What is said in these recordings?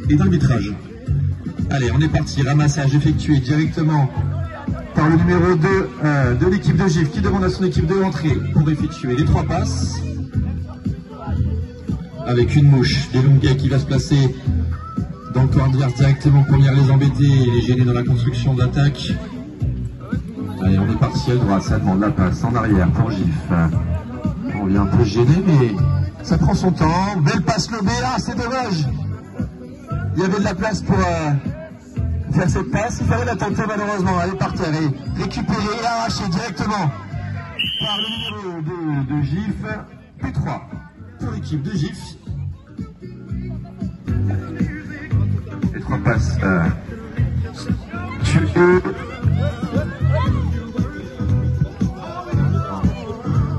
et d'arbitrage. Allez, on est parti. Ramassage effectué directement par le numéro 2 de l'équipe de GIF qui demande à son équipe de rentrer pour effectuer les 3 passes. Avec une mouche des Lunguet qui va se placer dans le corps adverse directement pour venir les embêter et les gêner dans la construction d'attaque. Allez, on est parti à droite, ça demande la passe en arrière pour GIF. On vient un peu gêner, mais ça prend son temps. Belle passe lobée, ah c'est dommage. Il y avait de la place pour faire cette passe, il fallait la tenter malheureusement. Elle est par terre et récupérée et arrachée directement par le numéro de GIF. P3 pour l'équipe de GIF. Les 3 passes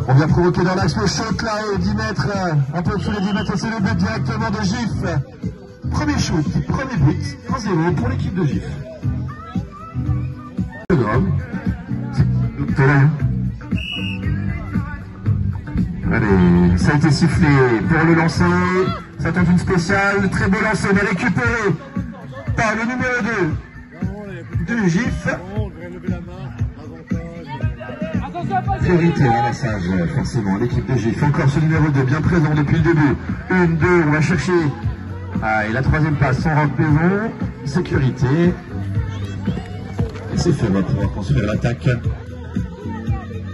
on vient provoquer dans l'axe le shoot là et 10 mètres, un peu au-dessus des 10 mètres, et c'est le but directement de GIF. Premier shoot, premier but, 1-0 pour l'équipe de GIF. Allez, ça a été sifflé pour le lancer. Ça tente une spéciale, très beau lancer, mais récupéré par le numéro 2 de GIF. Priorité au ramassage, forcément, l'équipe de GIF. Encore ce numéro 2, bien présent depuis le début. 1, 2, on va chercher. Ah, et la 3e passe sans rock maison. Sécurité. Et c'est fait, on va pouvoir construire l'attaque.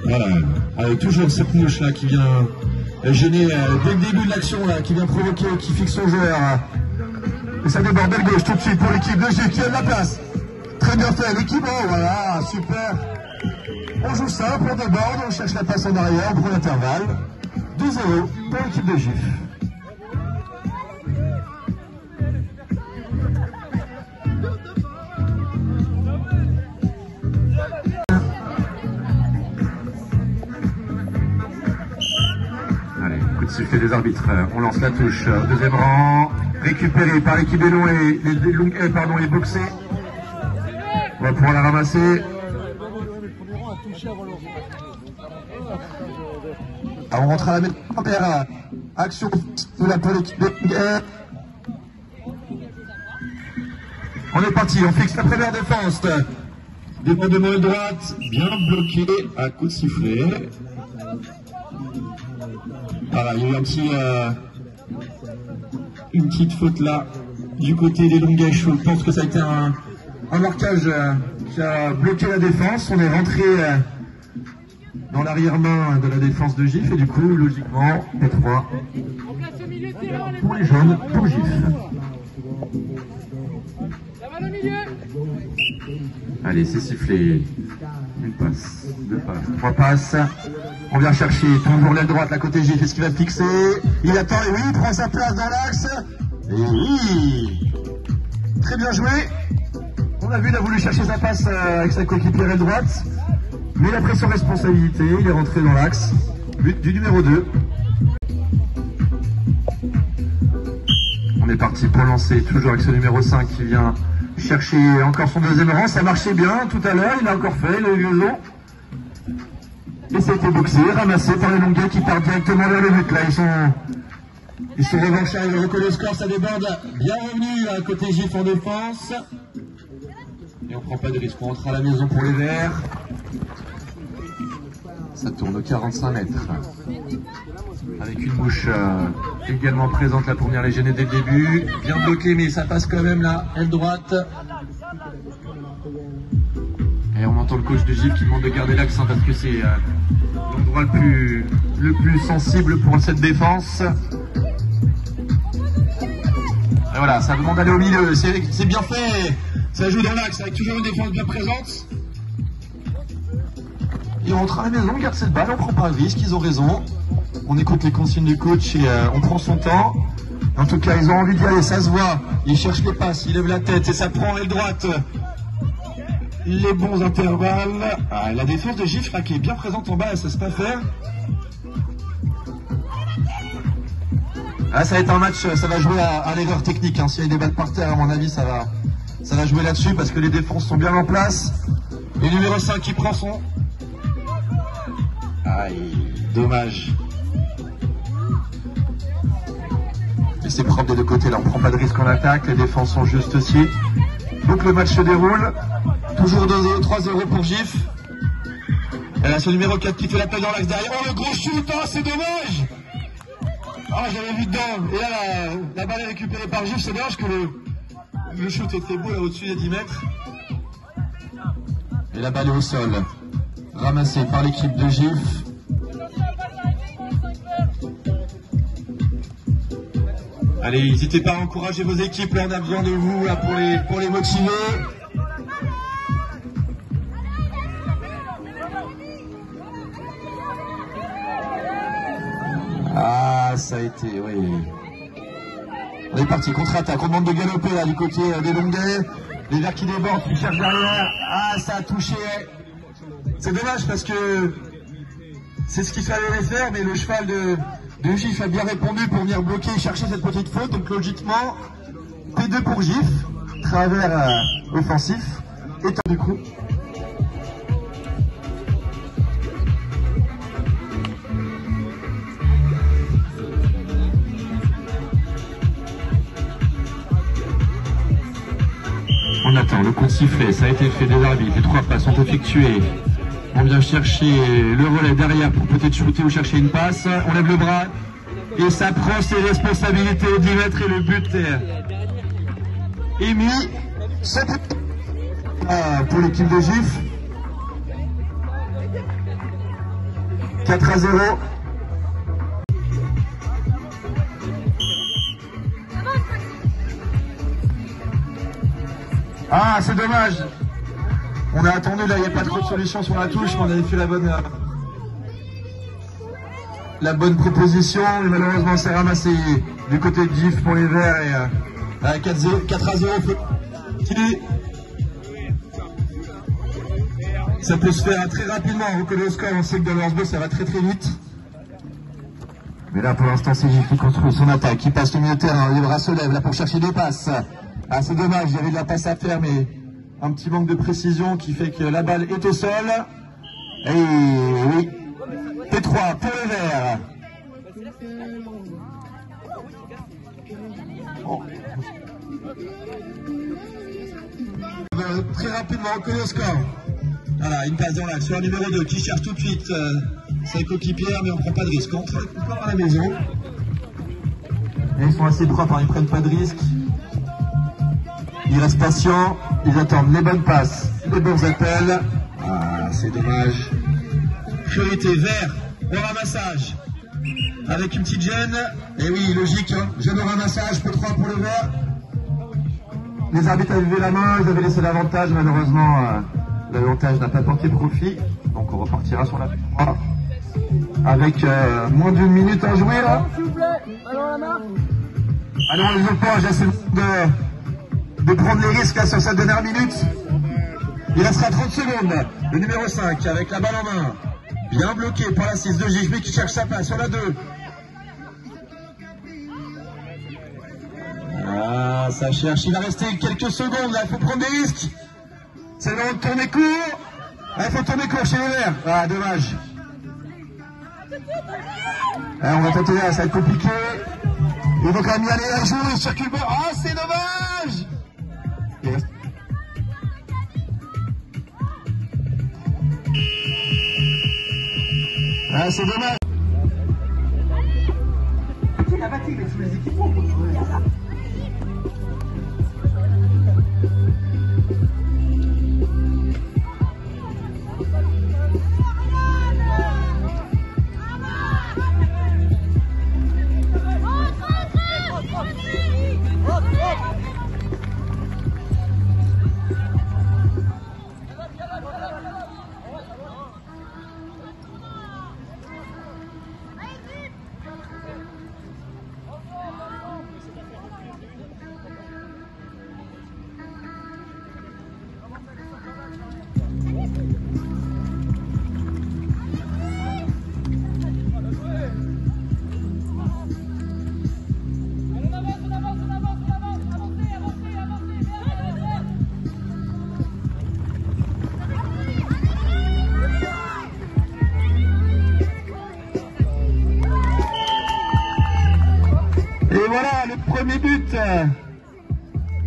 Voilà. Avec toujours cette mouche là qui vient gêner dès le début de l'action, qui vient provoquer, qui fixe son joueur. Et ça déborde de gauche tout de suite pour l'équipe de GIF qui a de la place. Très bien fait, l'équipe, oh, voilà, super. On joue simple, on déborde, on cherche la passe en arrière, on prend l'intervalle. 2-0 pour l'équipe de GIF. Allez, coup de sifflet des arbitres. On lance la touche. 2e rang, récupéré par l'équipe des Longs et les boxés. On va pouvoir la ramasser. On rentre à la première action de la politique de on est parti, on fixe la première défense. Débordement de droite, bien bloqué à coup de sifflet. Voilà, il y a eu une petite faute là du côté des Longuets. Je pense que ça a été un marquage qui a bloqué la défense. On est rentré dans l'arrière-main de la défense de GIF et du coup, logiquement, P3 pour les jaunes, pour GIF. Allez, c'est sifflé. Une passe, 2 passes, 3 passes. On vient chercher toujours l'aile droite, la côté GIF. Est-ce qu'il va fixer? Il attend et oui, il prend sa place dans l'axe. Et oui, très bien joué. On a vu, il a voulu chercher sa passe avec sa coéquipière aile droite. Mais il a pris son responsabilité, il est rentré dans l'axe. But du numéro 2. On est parti pour lancer, toujours avec ce numéro 5 qui vient chercher encore son 2e rang. Ça marchait bien tout à l'heure, il a encore fait le liaison. Et ça a été boxé, ramassé par les Longuets qui partent directement vers le but. Là, ils sont revanchards, ils recollent le score, ça déborde. Bien revenu à côté GIF en défense. Et on prend pas de risque, on rentre à la maison pour les Verts. Ça tourne aux 45 mètres. Avec une mouche également présente là pour venir les gêner dès le début. Bien bloqué, mais ça passe quand même là, aile droite. Et on entend le coach de GIF qui demande de garder l'axe parce que c'est l'endroit le plus sensible pour cette défense. Et voilà, ça demande d'aller au milieu. C'est bien fait. Ça joue dans l'axe avec toujours une défense bien présente. Et on rentre à la maison, on garde cette balle, on prend pas de risque, ils ont raison. On écoute les consignes du coach et on prend son temps. En tout cas, ils ont envie d'y aller, ça se voit. Ils cherchent les passes, ils lèvent la tête et ça prend aile droite. Les bons intervalles. Ah, la défense de GIF là qui est bien présente en bas, elle ne sait pas faire. Ah, ça va être un match, ça va jouer à l'erreur technique. Hein. S'il y a des balles par terre, à mon avis, ça va jouer là-dessus parce que les défenses sont bien en place. Et numéro 5 qui prend son... Aïe, dommage. Et c'est propre des deux côtés, là on prend pas de risque en attaque, les défenses sont justes aussi. Donc le match se déroule, toujours 2-0, 3-0 pour GIF. Et là c'est le numéro 4 qui fait l'appel dans l'axe derrière. Oh le gros shoot, oh, c'est dommage. Ah j'avais vu dedans. Et là la balle est récupérée par GIF, c'est dommage que le shoot était beau là au-dessus des 10 mètres. Et la balle est au sol, ramassée par l'équipe de GIF. Allez, n'hésitez pas à encourager vos équipes, là on a besoin de vous là, pour les motiver. Ah, ça a été, oui. On est parti, contre-attaque, on demande de galoper là du côté des Longuets. Les Verts qui débordent, qui cherchent derrière. Ah, ça a touché. C'est dommage parce que c'est ce qu'il fallait faire, mais le cheval de GIF a bien répondu pour venir bloquer et chercher cette petite faute. Donc logiquement, P2 pour GIF, travers offensif, et du coup. On attend, le coup de sifflet, ça a été fait des arbitres, les 3 passes sont effectuées. On vient chercher le relais derrière pour peut-être shooter ou chercher une passe. On lève le bras et ça prend ses responsabilités au 10 mètres et le but est mis. C'est pour l'équipe de GIF. 4-0. Ah, c'est dommage. On a attendu, là, il n'y a pas trop de solutions sur la touche, mais on avait fait la bonne proposition, mais malheureusement, c'est ramassé du côté de GIF pour les Verts et 4-0. Ça peut se faire très rapidement, on reconnaît le score, on sait que dans le handball, ça va très très vite. Mais là, pour l'instant, c'est GIF qui construit son attaque, qui passe le milieu de terrain, les bras se lèvent, là, pour chercher deux passes. Ah, c'est dommage, il y avait de la passe à faire, mais un petit manque de précision qui fait que la balle est au sol. Et oui, P3 pour les Verts. Oh. Très rapidement, on connaît le score. Voilà, une passe dans l'axe sur le numéro 2 qui cherche tout de suite sa coéquipière, mais on ne prend pas de risque. On travaille encore à la maison. Et ils sont assez propres, hein, ils ne prennent pas de risque. Ils restent patients, ils attendent les bonnes passes, les bons appels. Ah, c'est dommage. Priorité vert au ramassage. Avec une petite gêne. Et oui, logique, hein. Gêne au ramassage, P3 pour le vert. Les arbitres avaient levé la main, ils avaient laissé l'avantage. Malheureusement, l'avantage n'a pas porté profit. Donc on repartira sur la P3. Avec moins d'une minute à jouer là. Allez, on les oppose, j'essaie de prendre les risques là, sur cette dernière minute. Il restera 30 secondes. Le numéro 5 avec la balle en main. Bien bloqué par la 6 de GIF qui cherche sa place sur la 2. Ah, ça cherche. Il va rester quelques secondes là. Il faut prendre des risques. C'est le moment de tourner court. Ah, il faut tourner court chez les Verts. Ah, dommage. Ah, on va tenter là, ça va être compliqué. Il faut quand même y aller à jouer. Il circule. Ah, c'est dommage. Ah, c'est dommage. La fatigue, mais tous les équipements.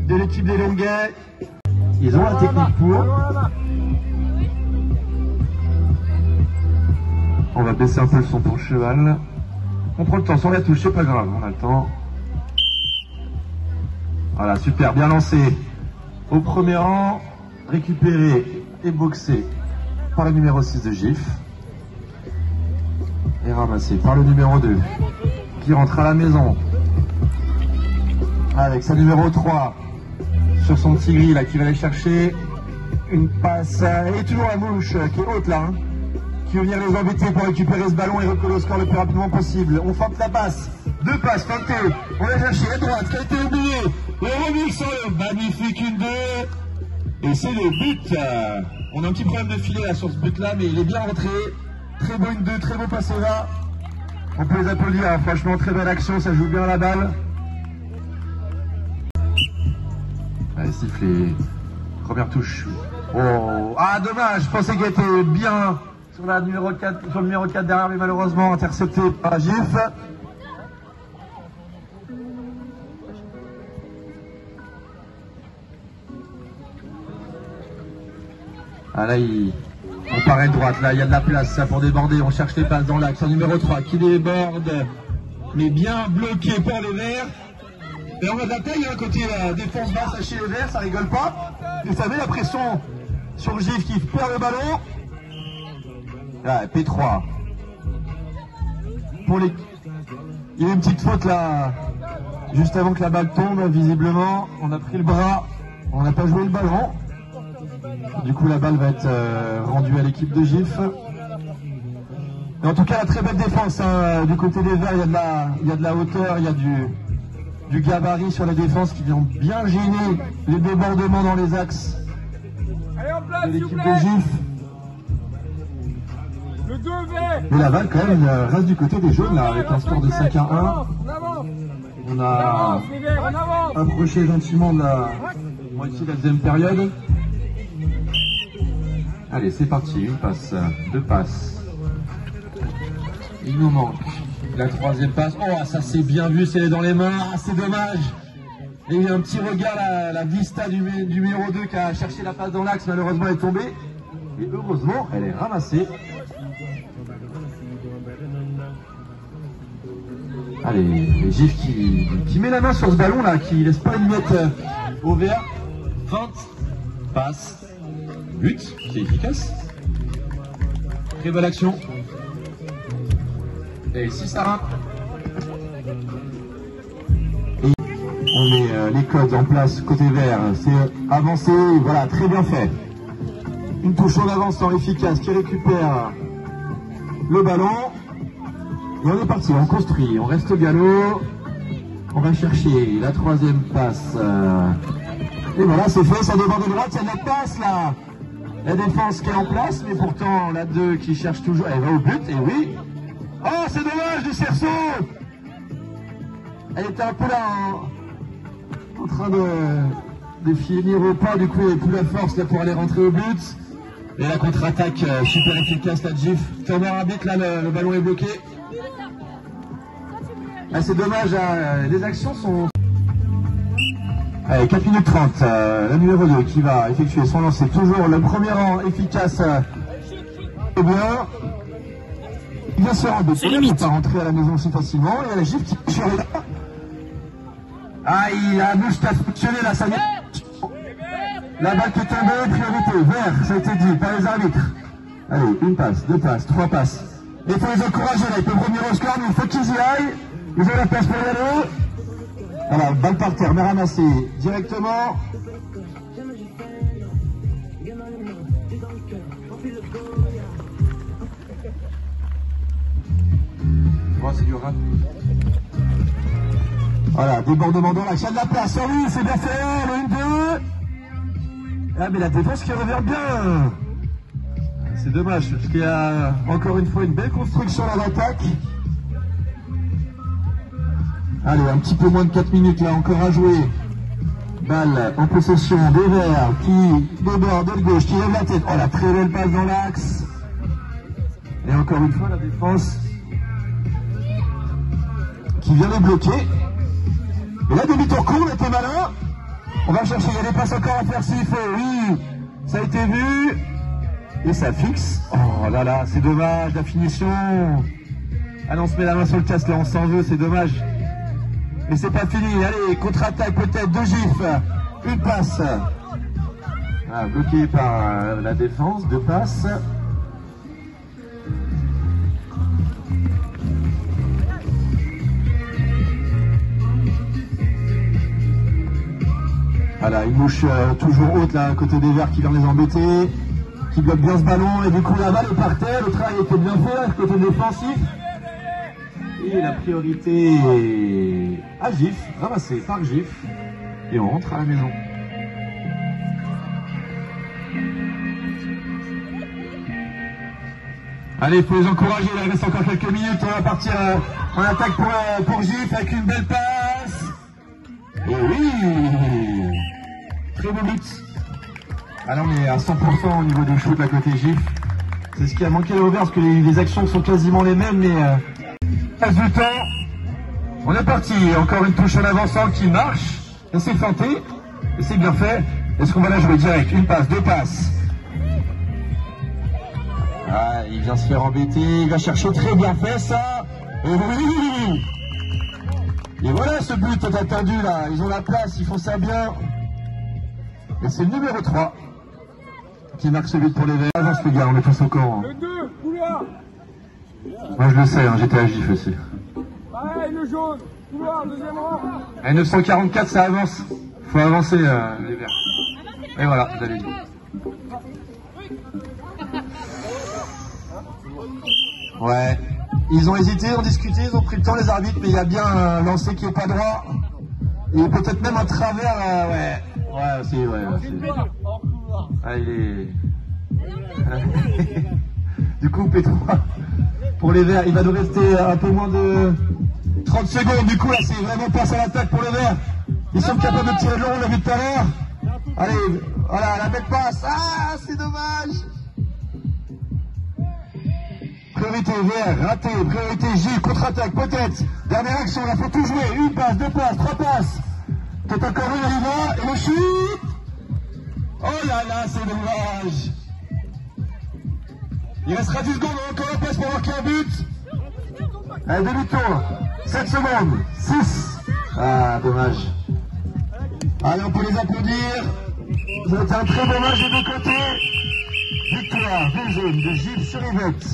de l'équipe des Longuets. Ils ont la technique pour. On va baisser un peu le son pour Cheval. On prend le temps sans la touche, c'est pas grave, on a le temps. Voilà, super, bien lancé. Au premier rang, récupéré et boxé par le numéro 6 de GIF. Et ramassé par le numéro 2 qui rentre à la maison. Avec sa numéro 3 sur son petit gris là qui va aller chercher une passe. Et toujours la mouche qui est haute là. Hein, qui va venir les embêter pour récupérer ce ballon et recoller au score le plus rapidement possible. On fente la passe. 2 passes feintées. On va chercher à droite qui a été oublié. Le remix sur le magnifique 1-2. Et c'est le but. On a un petit problème de filet là sur ce but là, mais il est bien rentré. Très beau 1-2, très beau passe là. On peut les applaudir, hein. Franchement très belle action, ça joue bien la balle. Allez, siffler. Première touche. Oh, ah dommage, je pensais qu'elle était bien sur la numéro 4, sur le numéro 4 derrière, mais malheureusement intercepté par GIF. Ah là, on paraît de droite, là, il y a de la place ça, pour déborder, on cherche les passes dans l'axe. Numéro 3 qui déborde, mais bien bloqué par les Verts. Et on a de la taille, hein, côté la défense basse chez les Verts, ça rigole pas. Vous savez, la pression sur GIF qui perd le ballon. Là, P3. Pour les... Il y a une petite faute là, juste avant que la balle tombe, visiblement. On a pris le bras, on n'a pas joué le ballon. Du coup, la balle va être rendue à l'équipe de GIF. Et en tout cas, la très belle défense hein, du côté des Verts. Il y a de la hauteur, il y a du gabarit sur la défense qui vient bien gêner les débordements dans les axes de l'équipe de GIF. Mais la balle, quand même, reste du côté des jaunes, là, avec un score de 5-1. On a approché gentiment de la moitié de la deuxième période. Allez, c'est parti, une passe, 2 passes. Il nous manque la 3e passe. Oh, ça c'est bien vu, c'est dans les mains. Ah, c'est dommage. Et il y a un petit regard, la vista du numéro 2 qui a cherché la passe dans l'axe. Malheureusement, elle est tombée. Et heureusement, elle est ramassée. Allez, les GIF qui met la main sur ce ballon là, qui laisse pas une miette au vert. Feinte, passe. But, c'est efficace. Très belle action. Et 6-1. Et on met les codes en place côté vert. C'est avancé, voilà, très bien fait. Une touche en avançant efficace qui récupère le ballon. Et on est parti, on construit, on reste au galop. On va chercher la 3e passe. Et voilà, c'est fait, ça déborde de droite, il y a de la passe là. La défense qui est en place, mais pourtant la 2 qui cherche toujours, elle va au but, et oui. Oh, c'est dommage du cerceau. Elle était un peu là en train de finir au pas, du coup elle n'a plus la force là pour aller rentrer au but. Et la contre-attaque super efficace là de GIF. Tourne arbitre, là le ballon est bloqué. Ah, c'est dommage, hein, les actions sont... Allez, 4 minutes 30, la numéro 2 qui va effectuer son lancer, toujours le premier rang efficace. Et bien, il vient se rendre, il ne peut pas rentrer à la maison aussi facilement, et il y a la GIF qui est là. Ah, il a la bouche qui a fonctionné là, ça vient. La balle qui est tombée, priorité, vert, ça a été dit par les arbitres. Allez, 1 passe, 2 passes, 3 passes. Et il faut les encourager là, ils peuvent revenir au score, mais il faut qu'ils y aillent. Ils ont la place pour y aller. Voilà, balle par terre, mais ramassée directement. Oh, c'est du rap. Voilà, débordement dans l'axe, il y a de la place. Oh oui, c'est bien fait, le 1-2. Ah, mais la défense qui revient bien. C'est dommage, parce qu'il y a encore une fois une belle construction à l'attaque. Allez, un petit peu moins de 4 minutes là encore à jouer. Balle en possession des Verts qui déborde de gauche, qui lève la tête. Oh, la très belle passe dans l'axe. Et encore une fois, la défense qui vient les bloquer. Et là, demi-tour court, on était malin. On va chercher, il y a des passes encore à faire s'il faut. Oui, ça a été vu. Et ça fixe. Oh là là, c'est dommage, la finition. Ah non, on se met la main sur le casque, là, on s'en veut, c'est dommage. Mais c'est pas fini. Allez, contre-attaque peut-être de Gif. Une passe. Ah, bloqué par la défense, deux passes. Voilà, une mouche toujours haute là, à côté des Verts qui vient les embêter, qui bloque bien ce ballon, et du coup la balle est par terre, le travail était bien fait, côté défensif. Et la priorité à Gif, ramassée par Gif, et on rentre à la maison. Allez, il faut les encourager, il reste encore quelques minutes, on va partir en attaque pour Gif avec une belle passe. Et oui, très beau but. Alors on est à 100% au niveau du shoot à côté Gif. C'est ce qui a manqué à l'Auvers, parce que les actions sont quasiment les mêmes, mais passe du temps. On est parti, encore une touche en avançant qui marche. Et c'est feinté, et c'est bien fait. Est-ce qu'on va la jouer direct? Une passe, deux passes. Ah, il vient se faire embêter, il va chercher, très bien fait ça. Et oui. Et voilà ce but attendu là, ils ont la place, ils font ça bien. Et c'est le numéro 3 qui marque ce but pour les Verts. Avance les gars, on est tous au camp. Le 2, couloir. Moi je le sais, hein, j'étais à Gif aussi. Pareil, le jaune, couloir, deuxième rang. Et 944 ça avance. Faut avancer les Verts. Et voilà, vous avez dit. Ouais. Ils ont hésité, ont discuté, ils ont pris le temps les arbitres, mais il y a bien un lancé qui est pas droit. Et peut-être même un travers, ouais. Ouais, aussi, ouais. Ah, il est... Du coup, P3, pour les Verts, il va nous rester un peu moins de 30 secondes. Du coup, là, c'est vraiment passe à l'attaque pour les Verts. Ils sont capables de tirer de long, on l'a vu tout à l'heure. Allez, voilà, la belle passe. Ah, c'est dommage. Priorité Vert, raté, priorité J, contre-attaque, peut-être. Dernière action, il faut tout jouer. Une passe, deux passes, trois passes. Peut-être encore une, on y va. Et le shoot. Oh là là, c'est dommage. Il restera 10 secondes, encore un passe pour marquer un but. Allez, demi-tour. 7 secondes. 6. Ah, dommage. Allez, on peut les applaudir. Ça a été un très bon match des deux côtés. Victoire, jaune de Gilles sur Yvette.